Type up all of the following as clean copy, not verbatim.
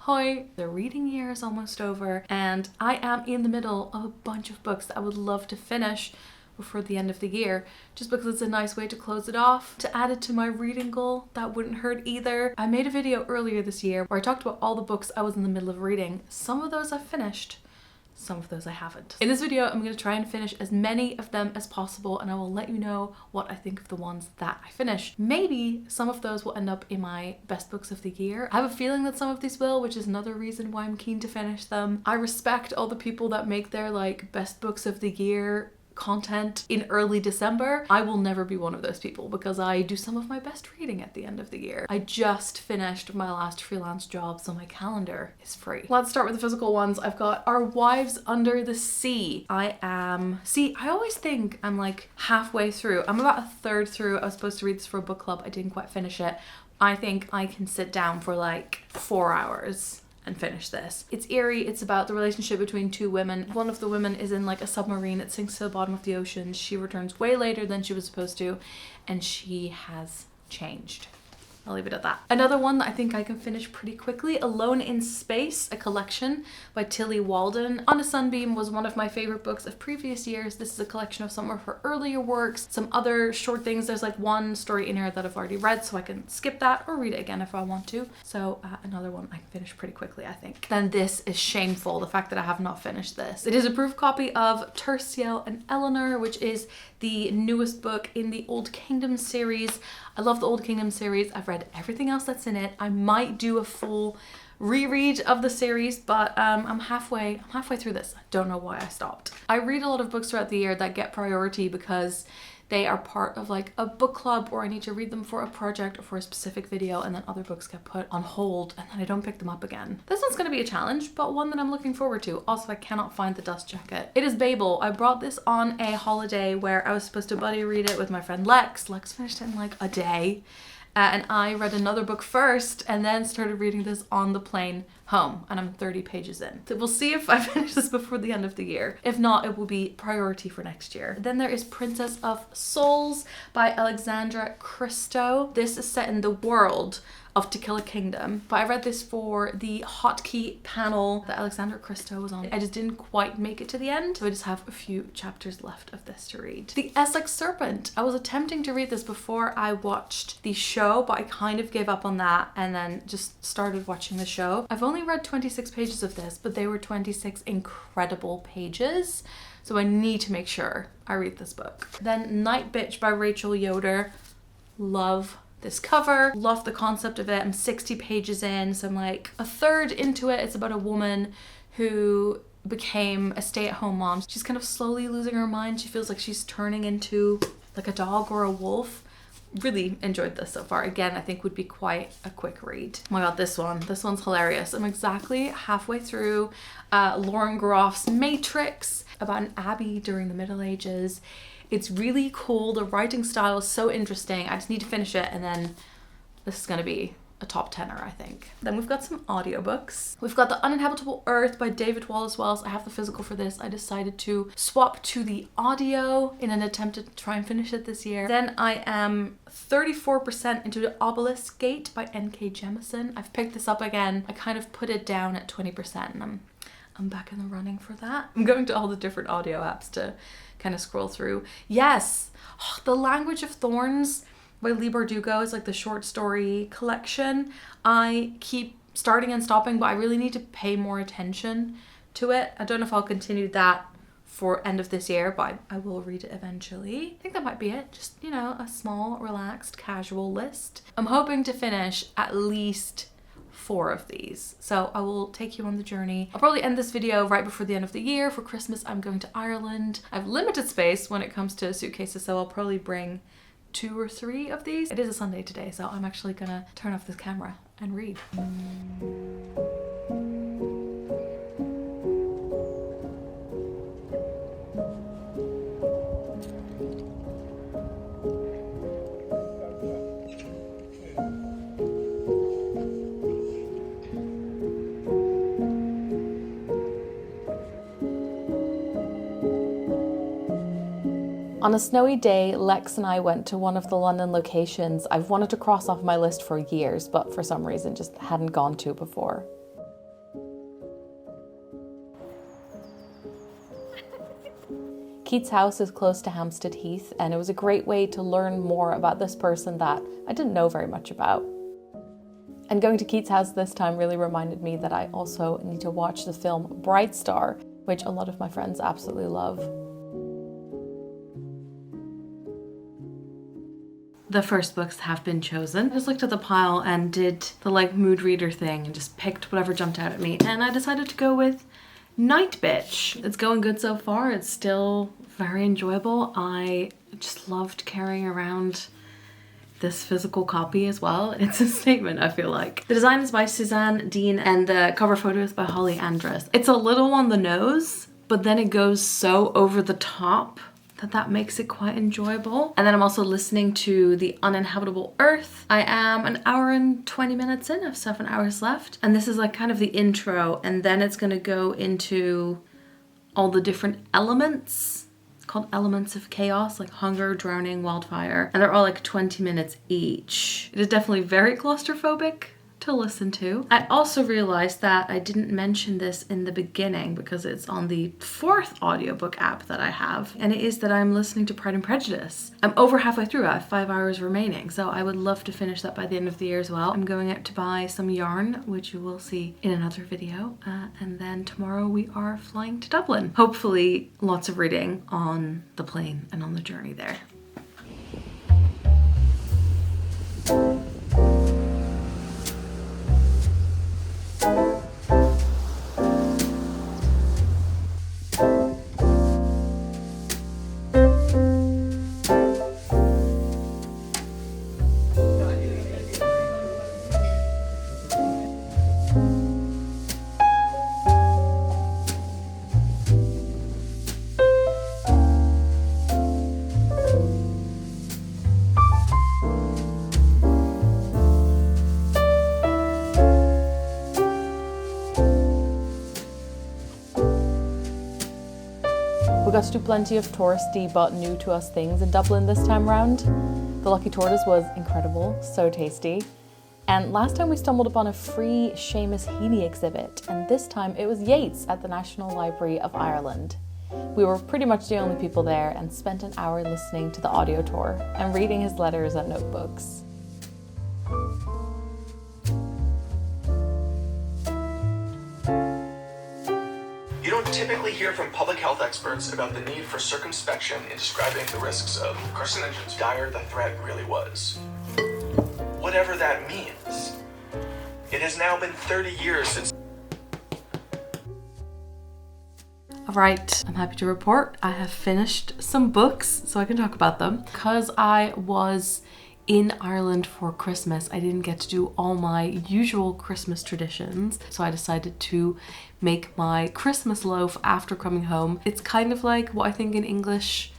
Hi! The reading year is almost over and I am in the middle of a bunch of books that I would love to finish before the end of the year, just because it's a nice way to close it off. To add it to my reading goal, that wouldn't hurt either. I made a video earlier this year where I talked about all the books I was in the middle of reading. Some of those I've finished, some of those I haven't. In this video, I'm going to try and finish as many of them as possible, and I will let you know what I think of the ones that I finish. Maybe some of those will end up in my best books of the year. I have a feeling that some of these will, which is another reason why I'm keen to finish them. I respect all the people that make their like best books of the year content in early December. I will never be one of those people because I do some of my best reading at the end of the year. I just finished my last freelance job, so my calendar is free. Let's start with the physical ones. I've got Our Wives Under the Sea. I always think I'm like halfway through. I'm about a third through. I was supposed to read this for a book club. I didn't quite finish it. I think I can sit down for like 4 hours and finish this. It's eerie. It's about the relationship between two women. One of the women is in like a submarine. It sinks to the bottom of the ocean. She returns way later than she was supposed to, and she has changed. I'll leave it at that. Another one that I think I can finish pretty quickly, Alone in Space, a collection by Tillie Walden. On a Sunbeam was one of my favorite books of previous years. This is a collection of some of her earlier works, some other short things. There's like one story in here that I've already read, so I can skip that or read it again if I want to. So another one I can finish pretty quickly, I think. Then this is shameful, the fact that I have not finished this. It is a proof copy of Terciel and Elinor, which is the newest book in the Old Kingdom series. I love the Old Kingdom series. I've read everything else that's in it. I might do a full reread of the series, but I'm halfway through this. I don't know why I stopped. I read a lot of books throughout the year that get priority because they are part of like a book club, or I need to read them for a project or for a specific video, and then other books get put on hold and then I don't pick them up again. This one's going to be a challenge, but one that I'm looking forward to. Also, I cannot find the dust jacket. It is Babel. I brought this on a holiday where I was supposed to buddy read it with my friend Lex. Lex finished it in like a day. And I read another book first and then started reading this on the plane home, and I'm 30 pages in. So we'll see if I finish this before the end of the year. If not, it will be priority for next year. Then there is Princess of Souls by Alexandra Christo. This is set in the world of To Kill a Kingdom, but I read this for the hotkey panel that Alexandra Christo was on. I just didn't quite make it to the end, so I just have a few chapters left of this to read. The Essex Serpent. I was attempting to read this before I watched the show, but I kind of gave up on that and then just started watching the show. I've only read 26 pages of this, but they were 26 incredible pages, so I need to make sure I read this book. Then Night Bitch by Rachel Yoder. Love this cover, love the concept of it. I'm 60 pages in, so I'm like a third into it. It's about a woman who became a stay-at-home mom. She's kind of slowly losing her mind. She feels like she's turning into like a dog or a wolf. Really enjoyed this so far. Again, I think would be quite a quick read. Oh my god, this one's hilarious. I'm exactly halfway through Lauren Groff's Matrix, about an abbey during the Middle Ages. It's really cool. The writing style is so interesting. I just need to finish it, and then this is gonna be a top tenner, I think. Then we've got some audiobooks. We've got The Uninhabitable Earth by David Wallace-Wells. I have the physical for this. I decided to swap to the audio in an attempt to try and finish it this year. Then I am 34% into The Obelisk Gate by N.K. Jemisin. I've picked this up again. I kind of put it down at 20%, and I'm back in the running for that. I'm going to all the different audio apps to kind of scroll through. Yes, The Language of Thorns by Leigh Bardugo is like the short story collection. I keep starting and stopping, but I really need to pay more attention to it. I don't know if I'll continue that for end of this year, but I will read it eventually. I think that might be it. Just, you know, a small, relaxed, casual list. I'm hoping to finish at least 4 of these, so I will take you on the journey. I'll probably end this video right before the end of the year. For Christmas, I'm going to Ireland. I have limited space when it comes to suitcases, so I'll probably bring 2 or 3 of these. It is a Sunday today, so I'm actually gonna turn off this camera and read. On a snowy day, Lex and I went to one of the London locations I've wanted to cross off my list for years, but for some reason just hadn't gone to before. Keat's house is close to Hampstead Heath, and it was a great way to learn more about this person that I didn't know very much about. And going to Keat's house this time really reminded me that I also need to watch the film Bright Star, which a lot of my friends absolutely love. The first books have been chosen. I just looked at the pile and did the mood reader thing and just picked whatever jumped out at me, and I decided to go with Night Bitch. It's going good so far. It's still very enjoyable. I just loved carrying around this physical copy as well. It's a statement, I feel like. The design is by Suzanne Dean and the cover photo is by Holly Andress. It's a little on the nose, but then it goes so over the top that makes it quite enjoyable. And then I'm also listening to The Uninhabitable Earth. I am an hour and 20 minutes in. I have 7 hours left. And this is kind of the intro, and then it's gonna go into all the different elements. It's called Elements of Chaos, like hunger, drowning, wildfire. And they're all 20 minutes each. It is definitely very claustrophobic to listen to. I also realized that I didn't mention this in the beginning because it's on the 4th audiobook app that I have, and it is that I'm listening to Pride and Prejudice. I'm over halfway through. I have 5 hours remaining, so I would love to finish that by the end of the year as well. I'm going out to buy some yarn, which you will see in another video, and then tomorrow we are flying to Dublin. Hopefully lots of reading on the plane and on the journey there. We got to do plenty of touristy but new to us things in Dublin this time round. The Lucky Tortoise was incredible, so tasty. And last time we stumbled upon a free Seamus Heaney exhibit, and this time it was Yeats at the National Library of Ireland. We were pretty much the only people there and spent an hour listening to the audio tour and reading his letters and notebooks. You don't typically hear from public health experts about the need for circumspection in describing the risks of carcinogens. Dire the threat really was. Whatever that means. It has now been 30 years since... Alright, I'm happy to report I have finished some books so I can talk about them. Because I was in Ireland for Christmas, I didn't get to do all my usual Christmas traditions, so I decided to make my Christmas loaf after coming home. It's kind of like what I think in English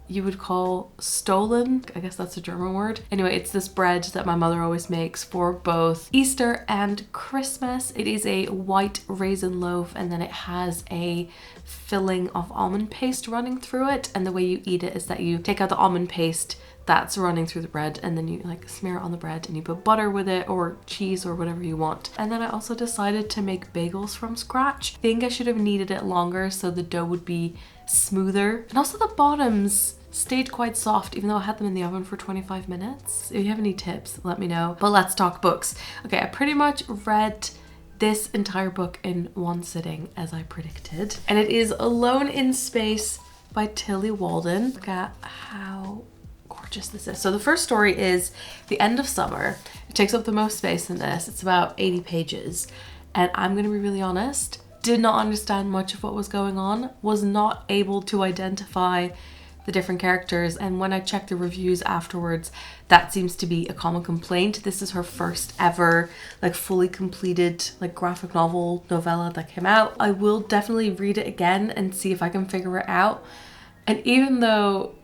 you would call stollen. I guess that's a German word. Anyway, it's this bread that my mother always makes for both Easter and Christmas. It is a white raisin loaf, and then it has a filling of almond paste running through it. And the way you eat it is that you take out the almond paste that's running through the bread, and then you smear it on the bread and you put butter with it or cheese or whatever you want. And then I also decided to make bagels from scratch. I think I should have kneaded it longer so the dough would be smoother. And also the bottoms stayed quite soft even though I had them in the oven for 25 minutes. If you have any tips, let me know. But let's talk books. Okay, I pretty much read this entire book in one sitting as I predicted. And it is Alone in Space by Tillie Walden. Look at how gorgeous this is. So the first story is The End of Summer. It takes up the most space in this. It's about 80 pages. And I'm gonna be really honest, did not understand much of what was going on, was not able to identify the different characters, and when I checked the reviews afterwards, that seems to be a common complaint. This is her first ever fully completed graphic novel novella that came out. I will definitely read it again and see if I can figure it out. And even though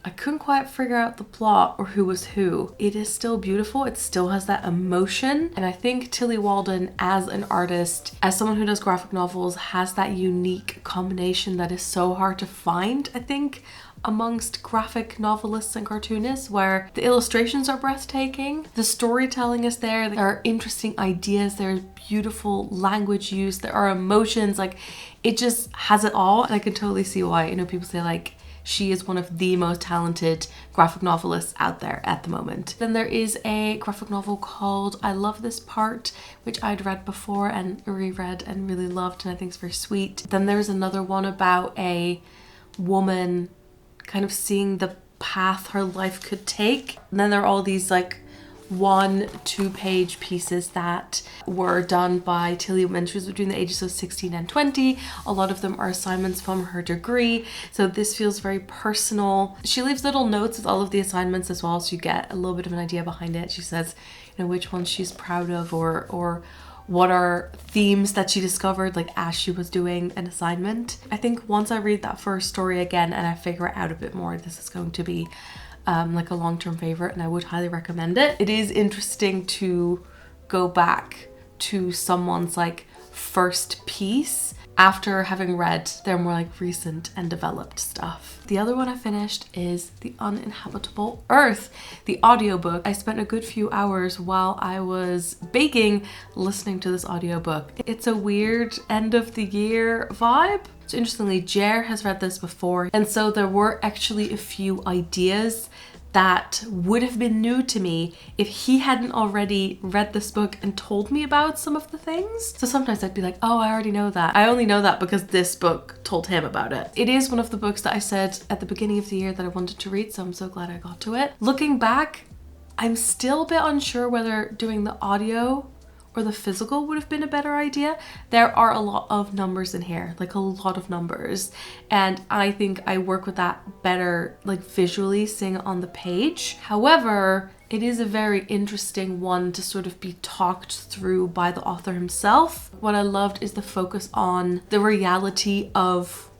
I couldn't quite figure out the plot or who was who, it is still beautiful. It still has that emotion. And I think Tillie Walden as an artist, as someone who does graphic novels, has that unique combination that is so hard to find, I think, amongst graphic novelists and cartoonists, where the illustrations are breathtaking, the storytelling is there are interesting ideas, there's beautiful language use, there are emotions, it just has it all. And I can totally see why, people say She is one of the most talented graphic novelists out there at the moment. Then there is a graphic novel called I Love This Part, which I'd read before and reread and really loved, and I think it's very sweet. Then there's another one about a woman kind of seeing the path her life could take. And then there are all these like 1-2 page pieces that were done by Tillie when she was between the ages of 16 and 20. A lot of them are assignments from her degree, so this feels very personal. She leaves little notes with all of the assignments as well, so you get a little bit of an idea behind it. She says, you know, which ones she's proud of or what are themes that she discovered like as she was doing an assignment. I think once I read that first story again and I figure it out a bit more, this is going to be like a long-term favorite, and I would highly recommend it. It is interesting to go back to someone's like first piece after having read their more like recent and developed stuff. The other one I finished is The Uninhabitable Earth, the audiobook. I spent a good few hours while I was baking listening to this audiobook. It's a weird end of the year vibe. So interestingly, Jer has read this before, and so there were actually a few ideas that would have been new to me if he hadn't already read this book and told me about some of the things. So sometimes I'd be like, oh, I already know that. I only know that because this book told him about it. It is one of the books that I said at the beginning of the year that I wanted to read, so I'm so glad I got to it. Looking back, I'm still a bit unsure whether doing the audio or the physical would have been a better idea. There are a lot of numbers in here, like a lot of numbers. And I think I work with that better, like visually seeing it on the page. However, it is a very interesting one to sort of be talked through by the author himself. What I loved is the focus on the reality of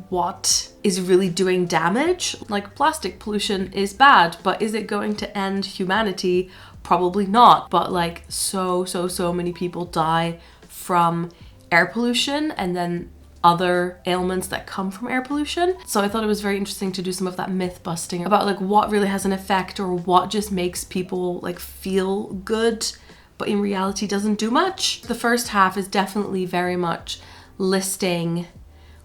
what is really doing damage. Like plastic pollution is bad, but is it going to end humanity? Probably not, but like so many people die from air pollution and then other ailments that come from air pollution. So I thought it was very interesting to do some of that myth busting about like what really has an effect or what just makes people like feel good, but in reality doesn't do much. The first half is definitely very much listing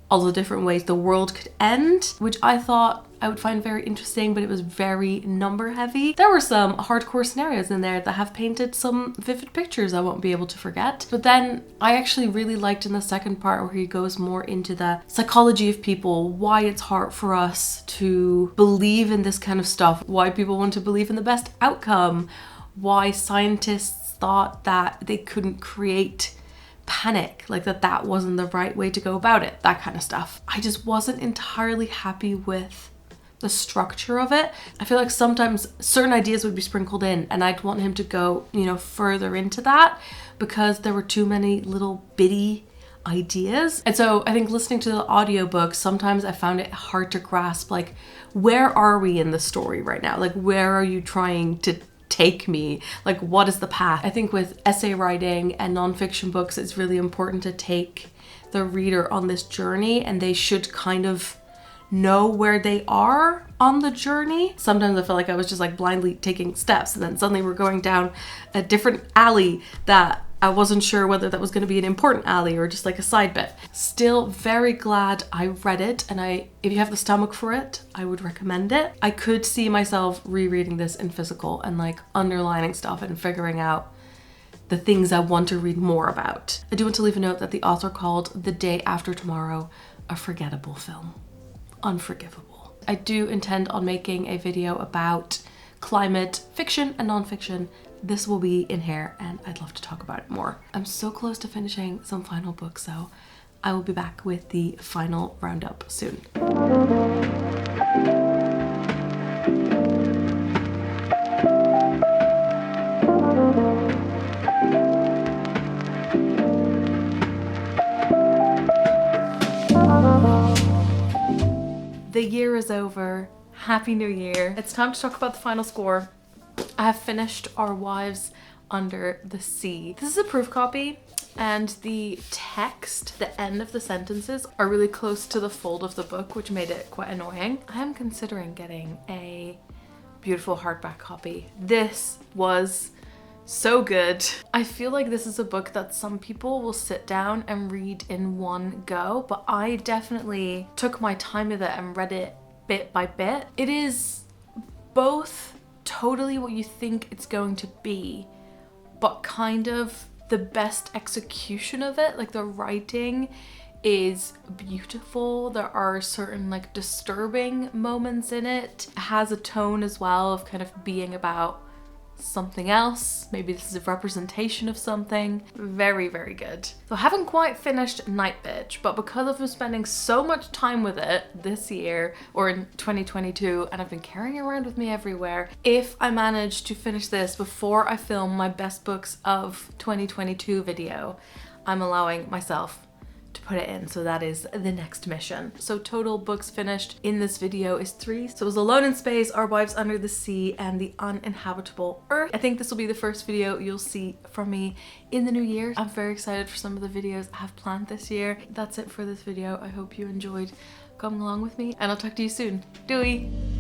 all the different ways the world could end, which I thought I would find very interesting, but it was very number heavy. There were some hardcore scenarios in there that have painted some vivid pictures I won't be able to forget. But then I actually really liked in the second part where he goes more into the psychology of people, why it's hard for us to believe in this kind of stuff, why people want to believe in the best outcome, why scientists thought that they couldn't create panic, like that wasn't the right way to go about it, that kind of stuff. I just wasn't entirely happy with the structure of it. I feel like sometimes certain ideas would be sprinkled in and I'd want him to go, you know, further into that because there were too many little bitty ideas. And so I think listening to the audiobook, sometimes I found it hard to grasp, like, where are we in the story right now? Like, where are you trying to take me? Like, what is the path? I think with essay writing and nonfiction books, it's really important to take the reader on this journey, and they should kind of know where they are on the journey. Sometimes I felt like I was just like blindly taking steps, and then suddenly we're going down a different alley that I wasn't sure whether that was going to be an important alley or just like a side bit. Still very glad I read it, and if you have the stomach for it, I would recommend it. I could see myself rereading this in physical and like underlining stuff and figuring out the things I want to read more about. I do want to leave a note that the author called The Day After Tomorrow a forgettable film. Unforgivable. I do intend on making a video about climate fiction and nonfiction. This will be in here and I'd love to talk about it more. I'm so close to finishing some final books, so I will be back with the final roundup soon. The year is over. Happy New Year. It's time to talk about the final score. I have finished Our Wives Under the Sea. This is a proof copy, and the text, the end of the sentences, are really close to the fold of the book, which made it quite annoying. I am considering getting a beautiful hardback copy. This was so good. I feel like this is a book that some people will sit down and read in one go, but I definitely took my time with it and read it bit by bit. It is both totally what you think it's going to be, but kind of the best execution of it. Like the writing is beautiful. There are certain like disturbing moments in it. It has a tone as well of kind of being about something else. Maybe this is a representation of something. Very, very good. So I haven't quite finished Night Bitch, but because I've been spending so much time with it this year or in 2022 and I've been carrying it around with me everywhere, if I manage to finish this before I film my best books of 2022 video, I'm allowing myself to put it in. So that is the next mission. So total books finished in this video is 3. So it was Alone in Space, Our Wives Under the Sea, and The Uninhabitable Earth. I think this will be the first video you'll see from me in the new year. I'm very excited for some of the videos I have planned this year. That's it for this video. I hope you enjoyed coming along with me, and I'll talk to you soon. Doei!